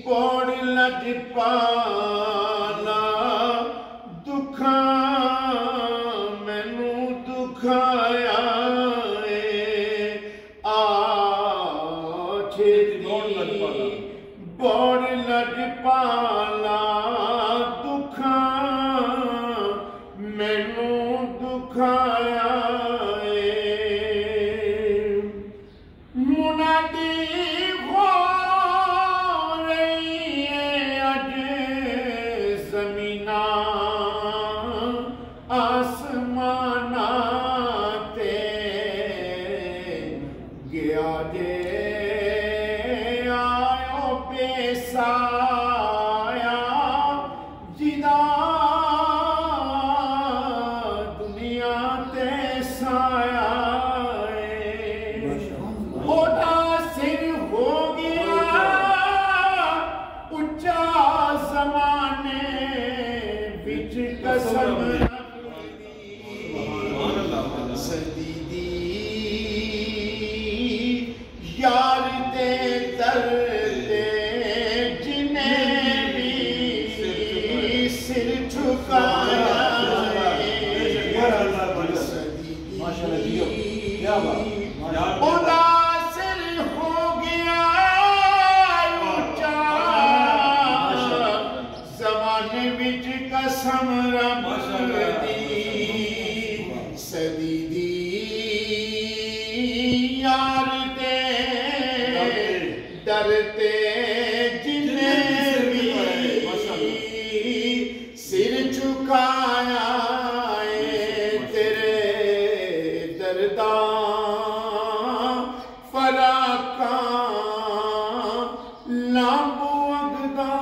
पौड़ लजपाला दुखा मैनू दुखाया पौड़ लजपाला दुखा मैनू दुखाया मुनादी आसमाना ते गया जे आयो पेसाया जिदा दुनिया ते साया ओदा सिर हो गया उच्चा ज़माने विच कसम यार दे दर्दे जिन्हें भी सिर झुकाया ओदा सिर हो गया ऊंचा ज़माने विच कसम रब दी सदी दी यार डरते जिन्हें भी सिर झुकाया तेरे दर्दा फराका लांबो अगदा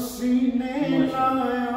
सीने लाया।